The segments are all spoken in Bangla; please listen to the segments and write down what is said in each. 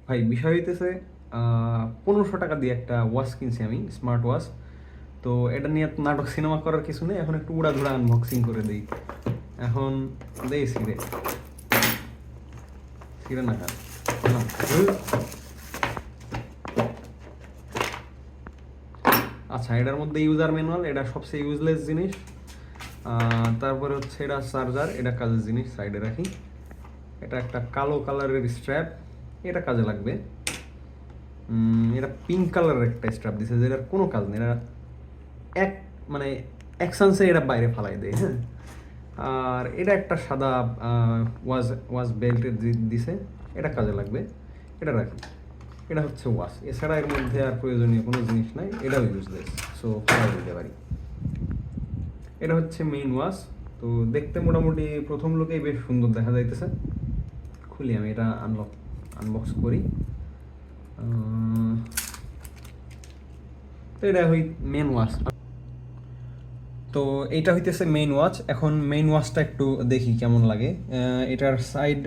ভাই বিষয় হইতেছে 1500 টাকা দিয়ে একটা ওয়াচ কিনছি আমি, স্মার্ট ওয়াচ। তো এটা নিয়ে তো নাটক সিনেমা করার কিছু নেই, এখন একটু উড়াধুরা আনবক্সিং করে দিই। এখন দেই সিরে সিরে না খা না। আচ্ছা, এটার মধ্যে ইউজার ম্যানুয়াল, এটা সবচেয়ে ইউজলেস জিনিস। তারপরে হচ্ছে এটা চার্জার, এটা কাজের জিনিস, সাইডে রাখি। এটা একটা কালো কালারের স্ট্র্যাপ, এটা কাজে লাগবে। এটা পিঙ্ক কালারের একটা স্ট্র্যাপ দিছে, যেটার কোনো কাজ নেই। এটা এক মানে এক চান্সে এটা বাইরে ফালাই দেয়, হ্যাঁ। আর এটা একটা সাদা ওয়াজ ওয়াজ বেল্টের দিছে, এটা কাজে লাগবে, এটা রাখি। এটা হচ্ছে ওয়াশ, এছাড়া এর মধ্যে আর প্রয়োজনীয় কোনো জিনিস নাই, এটাও ইউজলেস। সো ফালাই দিতে পারি। এটা হচ্ছে মেইন ওয়াশ। তো দেখতে মোটামুটি প্রথম লোকেই বেশ সুন্দর দেখা যাইতেছে। খুলি আমি এটা, আনবক্স করি। তো এটা মেন ওয়াশ। তো এইটা হইতেছে মেইন ওয়াচ। এখন মেইন ওয়াচটা একটু দেখি কেমন লাগে। এটার সাইড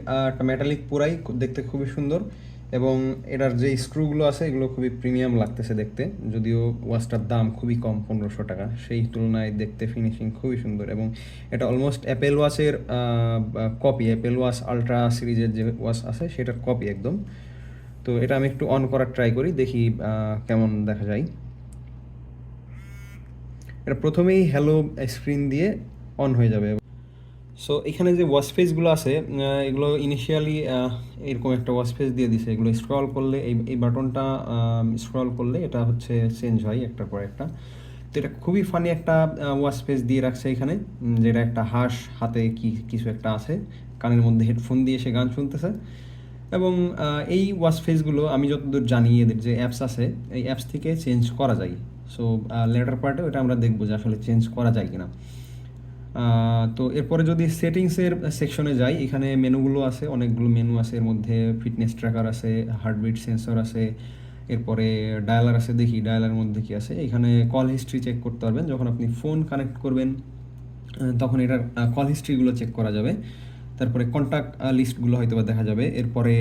মেটালিক পুরাই দেখতে খুবই সুন্দর, এবং এটার যে স্ক্রুগুলো আছে এগুলো খুবই প্রিমিয়াম লাগতেছে দেখতে। যদিও ওয়াচটার দাম খুবই কম, 1500 টাকা, সেই তুলনায় দেখতে ফিনিশিং খুবই সুন্দর। এবং এটা অলমোস্ট অ্যাপেল ওয়াচের কপি, অ্যাপেল ওয়াচ আলট্রা সিরিজের যে ওয়াচ আছে সেটার কপি একদম। তো এটা আমি একটু অন করার ট্রাই করি, দেখি কেমন দেখা যায়। এটা প্রথমেই হ্যালো স্ক্রিন দিয়ে অন হয়ে যাবে। সো এখানে যে ওয়াচ পেজগুলো আছে, এগুলো ইনিশিয়ালি এরকম একটা ওয়াচ পেজ দিয়ে দিছে। এগুলো স্ক্রল করলে এই এই বাটনটা স্ক্রল করলে এটা হচ্ছে চেঞ্জ হয় একটার পর একটা। তো এটা খুবই ফানি একটা ওয়াচ পেজ দিয়ে রাখছে এখানে, যেটা একটা হাঁস হাতে কিছু একটা আছে, কানের মধ্যে হেডফোন দিয়ে সে গান শুনতেছে। এবং এই ওয়াচ ফেসগুলো আমি যতদূর জানি এদের যে অ্যাপস আছে, এই অ্যাপস থেকে চেঞ্জ করা যায়। সো লেটার পার্টে ওটা আমরা দেখবো যে আসলে চেঞ্জ করা যায় কিনা। তো এরপরে যদি সেটিংসের সেকশনে যাই, এখানে মেনুগুলো আছে, অনেকগুলো মেনু আছে। এর মধ্যে ফিটনেস ট্র্যাকার আছে, হার্টবিট সেন্সর আছে, এরপরে ডায়ালার আছে। দেখি ডায়ালার মধ্যে কি আছে। এখানে কল হিস্ট্রি চেক করতে পারবেন, যখন আপনি ফোন কানেক্ট করবেন তখন এটার কল হিস্ট্রিগুলো চেক করা যাবে। তারপরে কন্ট্যাক্ট লিস্টগুলো হয়তো বা দেখা যাবে। এরপরে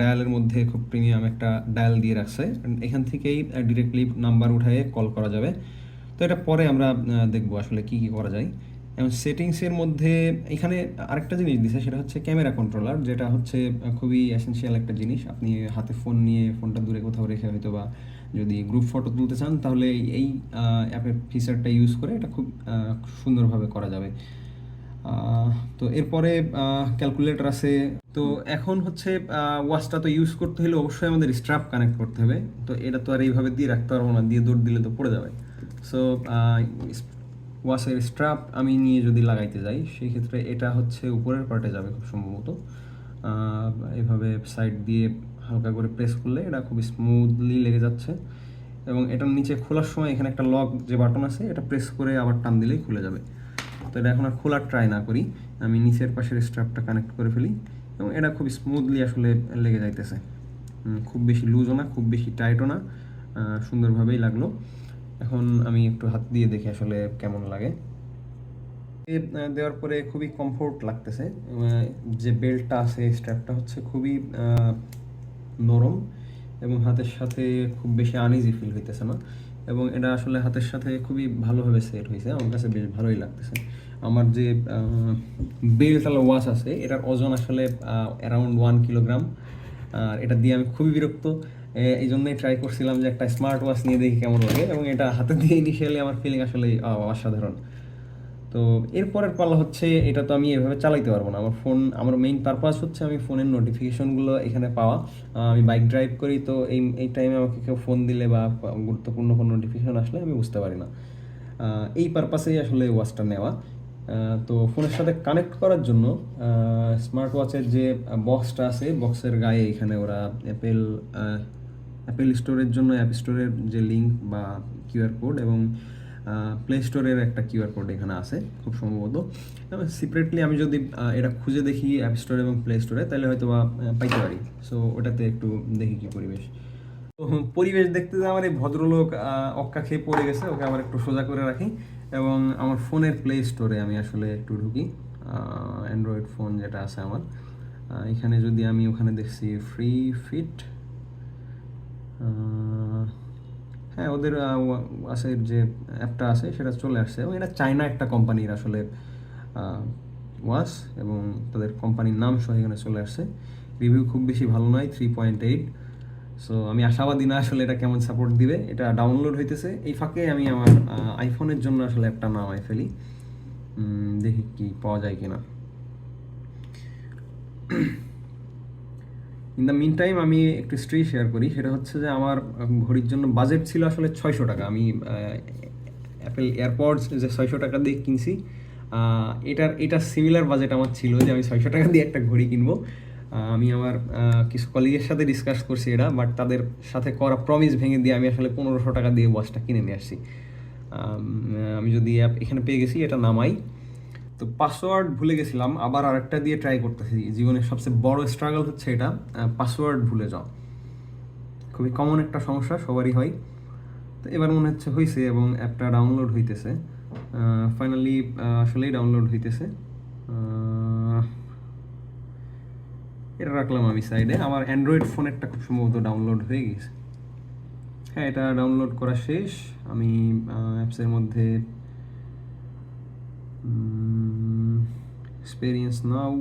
ডায়ালের মধ্যে খুব প্রিমিয়াম একটা ডায়াল দিয়ে রাখছে, এখান থেকেই ডিরেক্টলি নাম্বার উঠায়ে কল করা যাবে। তো এটা পরে আমরা দেখবো আসলে কি কি করা যায়। এবং সেটিংসের মধ্যে এখানে আরেকটা জিনিস দিছে, সেটা হচ্ছে ক্যামেরা কন্ট্রোলার, যেটা হচ্ছে খুবই এসেনশিয়াল একটা জিনিস। আপনি হাতে ফোন নিয়ে ফোনটা দূরে কোথাও রেখে হয়তো বা যদি গ্রুপ ফটো তুলতে চান, তাহলে এই অ্যাপের ফিচারটা ইউজ করে এটা খুব সুন্দরভাবে করা যাবে। তো এরপরে ক্যালকুলেটর আছে। তো এখন হচ্ছে ওয়াচটা তো ইউজ করতে হলে অবশ্যই আমাদের স্ট্র্যাপ কানেক্ট করতে হবে। তো এটা তো আর এইভাবে দিয়ে রাখতে পারবো না, দিয়ে দৌড় দিলে তো পড়ে যাবে। সো ওয়াচের স্ট্র্যাপ আমি নিয়ে যদি লাগাইতে যাই, সেই ক্ষেত্রে এটা হচ্ছে উপরের পার্টে যাবে খুব সম্ভবত। এভাবে সাইড দিয়ে হালকা করে প্রেস করলে এটা খুব স্মুথলি লেগে যাচ্ছে। এবং এটার নিচে খোলার সময় এখানে একটা লক যে বাটন আছে, এটা প্রেস করে আবার টান দিলেই খুলে যাবে। তো এটা এখন আর খোলার ট্রাই না করি, আমি নিচের পাশের স্ট্র্যাপটা কানেক্ট করে ফেলি, এবং এটা খুব স্মুথলি আসলে লেগে যাইতেছে। খুব বেশি লুজও না, খুব বেশি টাইটও না, সুন্দরভাবেই লাগলো। এখন আমি একটু হাত দিয়ে দেখি আসলে কেমন লাগে। দেওয়ার পরে খুবই কমফোর্ট লাগতেছে। যে বেল্টটা আছে, স্ট্র্যাপটা হচ্ছে খুবই নরম, এবং হাতের সাথে খুব বেশি আনইজি ফিল হইতেছে না। এবং এটা আসলে হাতের সাথে খুবই ভালোভাবে সেট হয়েছে, আমার কাছে বেশ ভালোই লাগতেছে। আমার যে বেল্টওয়ালা ওয়াচ আছে, এটার ওজন আসলে অ্যারাউন্ড 1 কিলোগ্রাম। আর এটা দিয়ে আমি খুবই বিরক্ত। এই জন্যই ট্রাই করছিলাম যে একটা স্মার্ট ওয়াচ নিয়ে দেখি কেমন লাগে, এবং এটা হাতে দিয়ে ইনিশিয়ালি আমার ফিলিং আসলে অসাধারণ। তো এরপরের পালা হচ্ছে, এটা তো আমি এভাবে চালাইতে পারবো না। আমার ফোন, আমার মেইন পারপাস হচ্ছে আমি ফোনের নোটিফিকেশনগুলো এখানে পাওয়া। আমি বাইক ড্রাইভ করি, তো এই এই টাইমে আমাকে কেউ ফোন দিলে বা গুরুত্বপূর্ণ কোনো নোটিফিকেশন আসলে আমি বুঝতে পারি না। এই পারপাসেই আসলে ওয়াচটা নেওয়া। তো ফোনের সাথে কানেক্ট করার জন্য স্মার্ট ওয়াচের যে বক্সটা আছে, বক্সের গায়ে এখানে ওরা অ্যাপেল অ্যাপেল স্টোরের জন্য অ্যাপ স্টোরের যে লিঙ্ক বা কিউআর কোড, এবং প্লে স্টোরের একটা কিউআর কোড এখানে আছে খুব সম্ভবত। এবং সিপারেটলি আমি যদি এটা খুঁজে দেখি অ্যাপ স্টোর এবং প্লে স্টোরে, তাহলে হয়তো বা পাইতে পারি। সো ওটাতে একটু দেখি কি পরিবেশ। তো পরিবেশ দেখতে যে আমার এই ভদ্রলোক অক্কা খেয়ে পড়ে গেছে, ওকে আবার একটু সোজা করে রাখি। এবং আমার ফোনের প্লে স্টোরে আমি আসলে একটু ঢুকি, অ্যান্ড্রয়েড ফোন যেটা আছে আমার। এখানে যদি আমি ওখানে দেখছি ফ্রি ফিট, হ্যাঁ, ওদের ওয়াসের যে অ্যাপটা আছে সেটা চলে আসছে, এবং এটা চায়না একটা কোম্পানির আসলে ওয়াস, এবং তাদের কোম্পানির নাম সহ এখানে চলে আসছে। রিভিউ খুব বেশি ভালো নয়, 3.8। সো আমি আশাবাদী না আসলে এটা কেমন সাপোর্ট দিবে। এটা ডাউনলোড হইতেছে, এই ফাঁকে আমি আমার আইফোনের জন্য আসলে অ্যাপটা নামাই ফেলি, দেখি কি পাওয়া যায় কিনা। ইন দ্য মিন টাইম আমি একটু স্টোরি শেয়ার করি। সেটা হচ্ছে যে আমার ঘড়ির জন্য বাজেট ছিল আসলে 600 টাকা। আমি অ্যাপেল এয়ারপডস যে 600 টাকা দিয়ে কিনছি, এটার সিমিলার বাজেট আমার ছিল যে আমি 600 টাকা দিয়ে একটা ঘড়ি কিনবো। আমি আমার কিছু কলিগের সাথে ডিসকাস করছি এটা, বাট তাদের সাথে করা প্রমিস ভেঙে দিয়ে আমি আসলে 1500 টাকা দিয়ে ওয়াচটা কিনে নিয়ে আসছি। আমি যদি অ্যাপ এখানে পেয়ে গেছি, এটা নামাই। তো পাসওয়ার্ড ভুলে গেছিলাম, আবার আরেকটা দিয়ে ট্রাই করতেছি। জীবনের সবচেয়ে বড় স্ট্রাগল হচ্ছে এটা, পাসওয়ার্ড ভুলে যাওয়া। খুবই কমন একটা সমস্যা, সবারই হয়। তো এবার মনে হচ্ছে হয়েছে, এবং অ্যাপটা ডাউনলোড হইতেছে। ফাইনালি আসলেই ডাউনলোড হইতেছে। এটা রাখলাম আমি সাইডে। আমার অ্যান্ড্রয়েড ফোনেরটা খুব সম্ভবত ডাউনলোড হয়ে গেছে। হ্যাঁ, এটা ডাউনলোড করা শেষ। আমি অ্যাপসের মধ্যে এক্সপেরিয়েন্স নাও,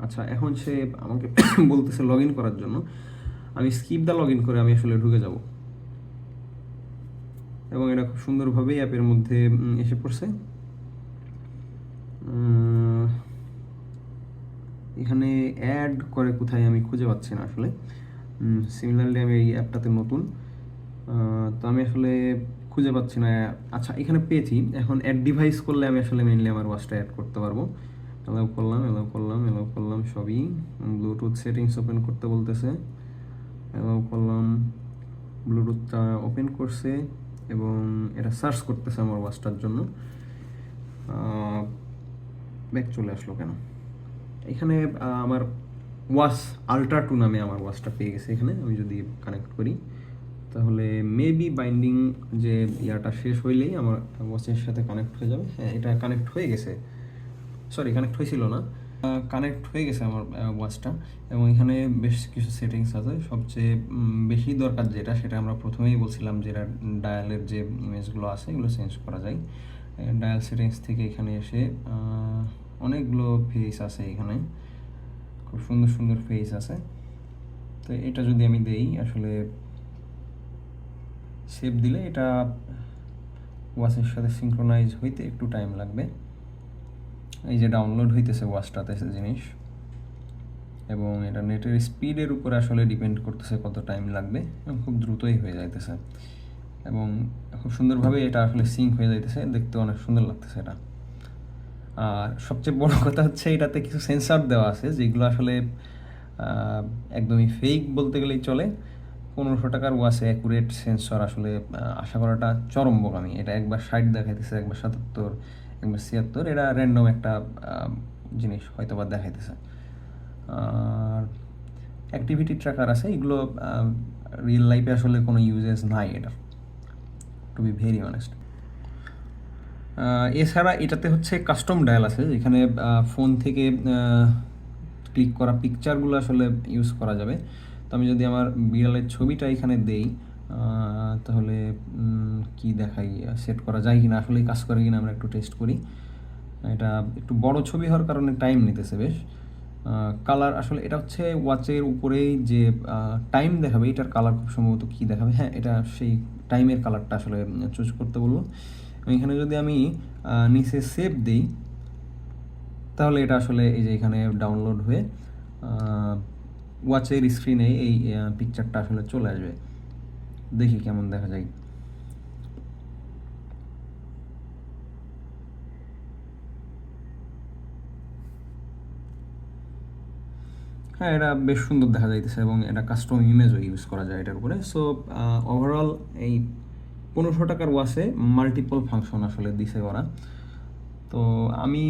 আচ্ছা এখন সে আমাকে বলতেছে লগ ইন করার জন্য। আমি স্কিপ দা লগ ইন করে আমি আসলে ঢুকে যাব, এবং এটা খুব সুন্দরভাবেই অ্যাপের মধ্যে এসে পড়ছে। এখানে অ্যাড করে কোথায় আমি খুঁজে পাচ্ছি না আসলে। সিমিলারলি আমি এই অ্যাপটাতে নতুন, তো আমি আসলে খুঁজে পাচ্ছি না। আচ্ছা, এখানে পেয়েছি। এখন অ্যাড ডিভাইস করলে আমি আসলে মেইনলি আমার ওয়াচটা অ্যাড করতে পারবো। অ্যালাউ করলাম, অ্যালাউ করলাম, অ্যালাউ করলাম সবই। ব্লুটুথ সেটিংস ওপেন করতে বলতেছে, অ্যালাউ করলাম। ব্লুটুথটা ওপেন করছে, এবং এটা সার্চ করতেছে আমার ওয়াচটার জন্য। ব্যাক চলে আসলো কেন? এখানে আমার ওয়াচ আলট্রা 2 নামে আমার ওয়াচটা পেয়ে গেছে। এখানে আমি যদি কানেক্ট করি, তাহলে মেবি বাইন্ডিং যে ইয়াটা শেষ হইলেই আমার ওয়াচের সাথে কানেক্ট হয়ে যাবে। হ্যাঁ, এটা কানেক্ট হয়ে গেছে। সরি, কানেক্ট হয়েছিল না, কানেক্ট হয়ে গেছে আমার ওয়াচটা। এবং এখানে বেশ কিছু সেটিংস আছে। সবচেয়ে বেশি দরকার যেটা, সেটা আমরা প্রথমেই বলছিলাম, যেটা ডায়ালের যে ইমেজগুলো আছে এগুলো চেঞ্জ করা যায়। ডায়াল সেটিংস থেকে এখানে এসে অনেকগুলো ফেস আছে, এখানে খুব সুন্দর সুন্দর ফেস আছে। তো এটা যদি আমি দেই, আসলে সেভ দিলে এটা ওয়াচের সাথে সিঙ্ক্রোনাইজ হইতে একটু টাইম লাগবে। এই যে ডাউনলোড হইতেছে ওয়াচটাতে জিনিস, এবং এটা নেটের স্পিডের উপরে আসলে ডিপেন্ড করতেছে কত টাইম লাগবে, এবং খুব দ্রুতই হয়ে যাইতেছে, এবং খুব সুন্দরভাবে এটা আসলে সিঙ্ক হয়ে যাইতেছে। দেখতে অনেক সুন্দর লাগতেছে এটা। আর সবচেয়ে বড় কথা হচ্ছে, এটাতে কিছু সেন্সার দেওয়া আছে যেগুলো আসলে একদমই ফেক বলতে গেলেই চলে। 1500 টাকার ওয়াচে অ্যাকুরেট সেন্সর আসলে আশা করাটা চরম বোকামি। এটা একবার 60 দেখাইতেছে, একবার 77, একবার 76। এটা র্যান্ডম একটা জিনিস হয়তো বা দেখাইতেছে। আর অ্যাক্টিভিটি ট্র্যাকার আছে, এগুলো রিয়েল লাইফে আসলে কোনো ইউজেস নাই এটার, টু বি ভেরি অনেস্ট। এছাড়া এটাতে হচ্ছে কাস্টম ডায়াল আছে, যেখানে ফোন থেকে ক্লিক করা পিকচারগুলো আসলে ইউজ করা যাবে। তো আমি যদি আমার বিড়ালের ছবিটা এখানে দেই, তাহলে কি দেখাই, সেট করা যায় কিনা, আসলেই কাজ করে কিনা আমরা একটু টেস্ট করি। এটা একটু বড় ছবি হওয়ার কারণে টাইম নিতেছে বেশ। কালার আসলে এটা হচ্ছে ওয়াচের উপরেই যে টাইম দেখাবে, এটার কালার খুব সম্ভবত কী দেখাবে। হ্যাঁ, এটা সেই টাইমের কালারটা আসলে চুজ করতে বলবো। এখানে যদি আমি নিচে সেভ দিই, তাহলে এটা আসলে এই যে এখানে ডাউনলোড হয়ে ওয়াচের স্ক্রিনে এই পিকচারটা আসলে চলে আসবে। দেখি কেমন দেখা যায়। হ্যাঁ, এটা বেশ সুন্দর দেখা যাইতেছে, এবং এটা কাস্টম ইমেজও ইউজ করা যায় এটার উপরে। সো ওভারঅল এই 1500 টাকার ওয়াচে মাল্টিপল ফাংশন আসলে দিছে ওরা। তো আমি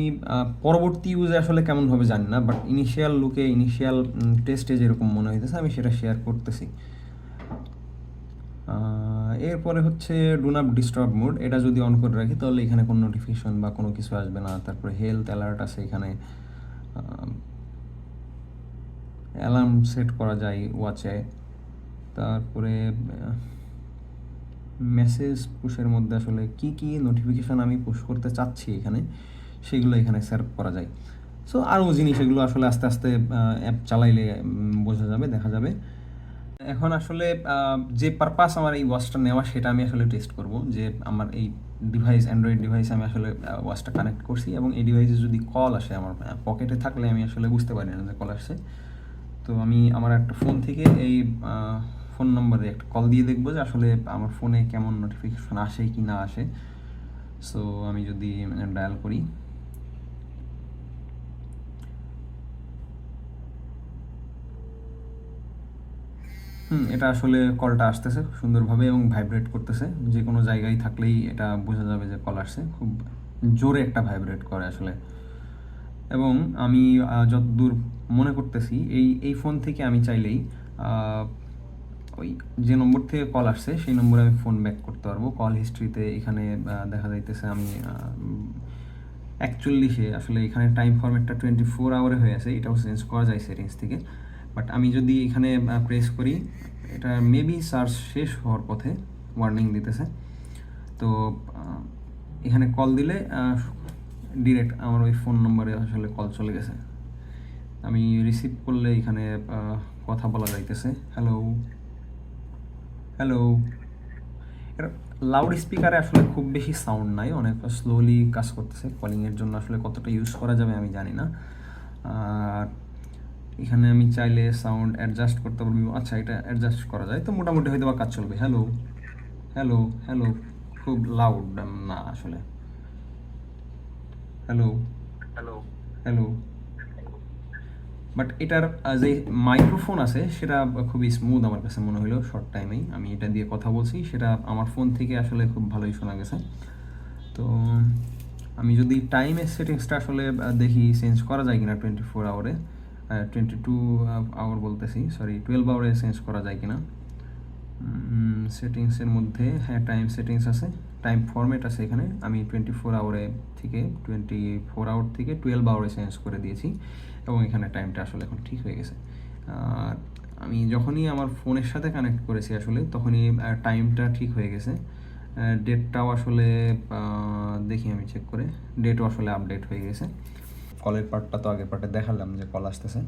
পরবর্তী ইউজে আসলে কেমন হবে জানি না, বাট ইনিশিয়াল লুকে, ইনিশিয়াল টেস্টে যেরকম মনে হইতেছে, আমি সেটা শেয়ার করতেছি। এরপরে হচ্ছে ডু নট ডিস্টার্ব মোড। এটা যদি অন করে রাখি, তাহলে এখানে কোনো নোটিফিকেশন বা কোনো কিছু আসবে না। তারপরে হেলথ অ্যালার্ট আছে, এখানে অ্যালার্ম সেট করা যায় ওয়াচে। তারপরে মেসেজ পুশের মধ্যে আসলে কি কি নোটিফিকেশান আমি পুশ করতে চাচ্ছি এখানে, সেগুলো এখানে সেভ করা যায়। সো আরও জিনিস এগুলো আসলে আস্তে আস্তে অ্যাপ চালাইলে বোঝা যাবে, দেখা যাবে। এখন আসলে যে পারপাস আমার এই ওয়াচটা নেওয়া সেটা আমি আসলে টেস্ট করব, যে আমার এই ডিভাইস, অ্যান্ড্রয়েড ডিভাইস আমি আসলে ওয়াচটা কানেক্ট করছি এবং এই ডিভাইসে যদি কল আসে আমার পকেটে থাকলে আমি আসলে বুঝতে পারি না যে কল আসছে। তো আমি আমার একটা ফোন থেকে এই ফোন নম্বরে একটা কল দিয়ে দেখবো যে আসলে আমার ফোনে কেমন নোটিফিকেশন আসে কি না আসে। সো আমি যদি ডায়াল করি, এটা আসলে কলটা আসতেছে খুব সুন্দরভাবে এবং ভাইব্রেট করতেছে। যে কোনো জায়গায় থাকলেই এটা বোঝা যাবে যে কল আসছে। খুব জোরে একটা ভাইব্রেট করে আসলে। এবং আমি যতদূর মনে করতেছি এই ফোন থেকে আমি চাইলেই ওই যে নম্বর থেকে কল আসছে সেই নম্বরে আমি ফোন ব্যাক করতে পারবো। কল হিস্ট্রিতে এখানে দেখা যাইতেছে আমি 41-এ আসলে এখানে টাইম ফরম্যাটটা 24 আওয়ারে হয়ে আছে, এটাও চেঞ্জ করা যায় সেটিংস থেকে। বাট আমি যদি এখানে প্রেস করি, এটা মেবি সার্চ শেষ হওয়ার পথে ওয়ার্নিং দিতেছে। তো এখানে কল দিলে ডিরেক্ট আমার ওই ফোন নম্বরে আসলে কল চলে গেছে। আমি রিসিভ করলে এখানে কথা বলা যাইতেছে, হ্যালো হ্যালো। এর লাউড স্পিকারে আসলে খুব বেশি সাউন্ড নাই, অনেক স্লোলি কাজ করতেছে। কলিংয়ের জন্য আসলে কতটা ইউজ করা যাবে আমি জানি না। আর এখানে আমি চাইলে সাউন্ড অ্যাডজাস্ট করতে পারবো। আচ্ছা, এটা অ্যাডজাস্ট করা যায়, তো মোটামুটি হয়তো বা কাজ চলবে। হ্যালো হ্যালো হ্যালো, খুব লাউড না আসলে। Hello hello hello. বাট এটার যে মাইক্রোফোন আছে সেটা খুবই স্মুথ আমার কাছে মনে হলো। শর্ট টাইমেই আমি এটা দিয়ে কথা বলছি, সেটা আমার ফোন থেকে আসলে খুব ভালোই শোনা গেছে। তো আমি যদি টাইমের সেটিংসটা আসলে দেখি চেঞ্জ করা যায় কিনা 24 আওয়ারে, 22 আওয়ার বলতেছি, সরি 12 আওয়ারে চেঞ্জ করা যায় কিনা। সেটিংসের মধ্যে হ্যাঁ টাইম সেটিংস আছে, টাইম ফরম্যাট আছে এখানে। আমি 24 আওয়ারে থেকে 24 আওয়ার থেকে 12 আওয়ারে চেঞ্জ করে দিয়েছি এবং এখানে টাইমটা আসলে এখন ঠিক হয়ে গেছে। আর আমি যখনই আমার ফোনের সাথে কানেক্ট করেছি আসলে তখনই টাইমটা ঠিক হয়ে গেছে। ডেটটাও আসলে দেখি আমি চেক করে, ডেটও আসলে আপডেট হয়ে গেছে। কলের পার্টটা তো আগের পার্টে দেখালাম যে কল আসতেছে,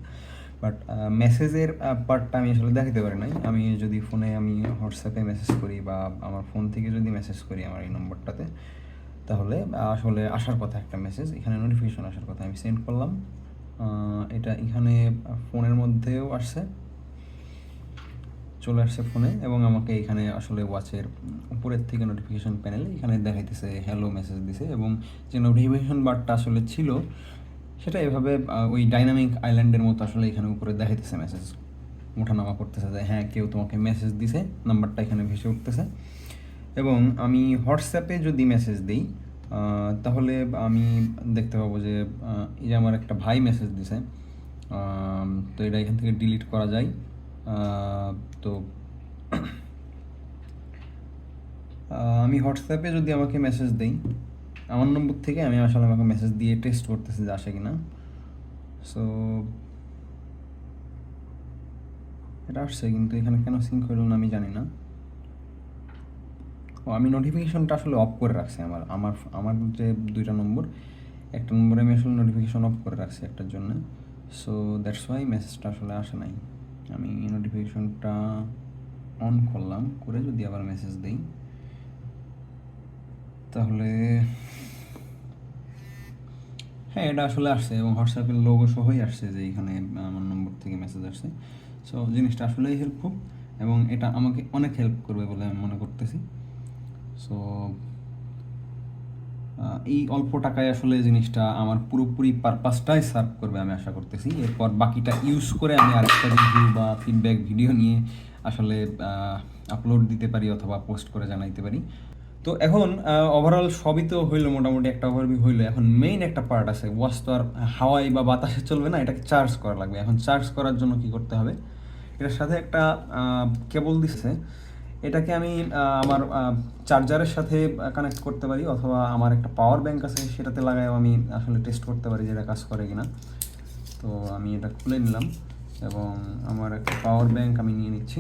বাট মেসেজের পার্টটা আমি আসলে দেখাতে পারি নাই। আমি যদি ফোনে আমি হোয়াটসঅ্যাপে মেসেজ করি বা আমার ফোন থেকে যদি মেসেজ করি আমার এই নম্বরটাতে, তাহলে আসলে আসার কথা একটা মেসেজ, এখানে নোটিফিকেশন আসার কথা, আমি সেন্ড করলাম। এটা এখানে ফোনের মধ্যেও আসছে, চলে আসছে ফোনে, এবং আমাকে এখানে আসলে ওয়াচের উপরের থেকে নোটিফিকেশন প্যানেলে এখানে দেখাইতেছে হ্যালো মেসেজ দিছে। এবং যে নোটিফিকেশন বারটা আসলে ছিল সেটা এভাবে ওই ডাইনামিক আইল্যান্ডের মতো আসলে এখানে উপরে দেখাইতেছে মেসেজ ওঠানামা করতেছে, যে হ্যাঁ কেউ তোমাকে মেসেজ দিছে, নাম্বারটা এখানে ভেসে উঠতেছে। এবং আমি হোয়াটসঅ্যাপে যদি মেসেজ দিই তাহলে আমি দেখতে পাবো যে এই যে আমার একটা ভাই মেসেজ দিছে। তো এটা এখান থেকে ডিলিট করা যায়। তো আমি হোয়াটসঅ্যাপে যদি আমাকে মেসেজ দিই আমার নম্বর থেকে, আমি আসলে আমাকে মেসেজ দিয়ে টেস্ট করতেছি যে আসে কিনা। সো এটা আসছে, কিন্তু এখানে কেন সিঙ্ক হইল না আমি জানি না। ও আমি নোটিফিকেশনটা আসলে অফ করে রাখছি। আমার আমার আমার যে দুইটা নম্বর, একটা নম্বরে আমি আসলে নোটিফিকেশন অফ করে রাখছি একটার জন্য। সো দ্যাটস ওয়াই মেসেজটা আসলে আসে নাই। আমি নোটিফিকেশনটা অন করলাম, করে যদি আবার মেসেজ দিই তাহলে হ্যাঁ এটা আসলে আসছে, এবং হোয়াটসঅ্যাপের লোগো সহই আসছে যে এখানে আমার নম্বর থেকে মেসেজ আসছে। সো জিনিসটা আসলেই হেল্পফুল এবং এটা আমাকে অনেক হেল্প করবে বলে আমি মনে করতেছি। সো এই অল্প টাকায় আসলে জিনিসটা আমার পুরোপুরি পারপাসটাই সার্ভ করবে আমি আশা করতেছি। এরপর বাকিটা ইউজ করে আমি আরেকটা রিভিউ বা ফিডব্যাক ভিডিও নিয়ে আসলে আপলোড দিতে পারি অথবা পোস্ট করে জানাইতে পারি। তো এখন ওভারঅল সবই তো হইলো, মোটামুটি একটা ওভারভিউ হইলো। এখন মেইন একটা পার্ট আছে, ওয়াচ তো আর হাওয়ায় বা বাতাসে চলবে না, এটাকে চার্জ করা লাগবে। এখন চার্জ করার জন্য কি করতে হবে, এটার সাথে একটা কেবল দিচ্ছে, এটাকে আমি আমার চার্জারের সাথে কানেক্ট করতে পারি, অথবা আমার একটা পাওয়ার ব্যাংক আছে সেটাতে লাগাইও আমি আসলে টেস্ট করতে পারি যে এটা কাজ করে কিনা। তো আমি এটা খুলে নিলাম এবং আমার একটা পাওয়ার ব্যাংক আমি নিয়ে নিচ্ছি।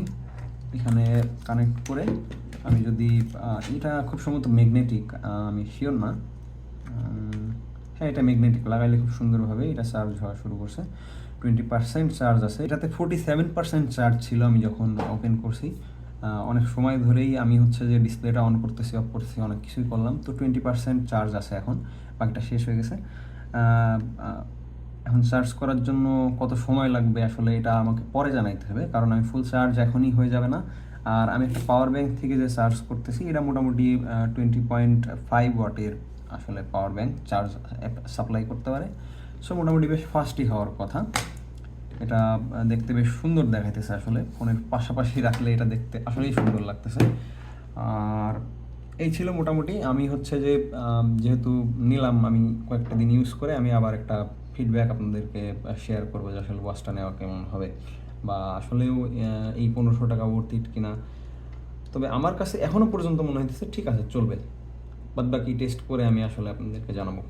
এখানে কানেক্ট করে আমি যদি এটা খুব সম্ভবত ম্যাগনেটিক, আমি শিওর না। হ্যাঁ, এটা ম্যাগনেটিক, লাগাইলে খুব সুন্দরভাবে এটা চার্জ হওয়া শুরু করছে। 20% চার্জ আছে এটাতে। 47% চার্জ ছিল আমি যখন ওপেন করছি। অনেক সময় ধরেই আমি হচ্ছে যে ডিসপ্লেটা অন করতেছি, অফ করতেছি, অনেক কিছুই করলাম। তো 20% চার্জ আছে এখন, বাকিটা শেষ হয়ে গেছে। এখন চার্জ করার জন্য কত সময় লাগবে আসলে এটা আমাকে পরে জানাইতে হবে, কারণ আমি ফুল চার্জ এখনই হয়ে যাবে না। আর আমি একটা পাওয়ার ব্যাংক থেকে যে চার্জ করতেছি, এটা মোটামুটি 20.5 ওয়াটের আসলে পাওয়ার ব্যাংক চার্জ সাপ্লাই করতে পারে। সো মোটামুটি বেশ ফাস্টই হওয়ার কথা। এটা দেখতে বেশ সুন্দর দেখাইতেছে, আসলে ফোনের পাশাপাশি রাখলে এটা দেখতে আসলেই সুন্দর লাগতেছে। আর এই ছিল মোটামুটি। আমি হচ্ছে যে যেহেতু নিলাম, আমি কয়েকটা দিন ইউজ করে আমি আবার একটা ফিডব্যাক আপনাদেরকে শেয়ার করবো যে আসলে ওয়াচটা নেওয়া কেমন হবে, বা আসলেও এই 1500 টাকা ওর্থ ইট কিনা। তবে আমার কাছে এখনও পর্যন্ত মনে হইতেছে ঠিক আছে, চলবে। বাদ বাকি টেস্ট করে আমি আসলে আপনাদেরকে জানাবো।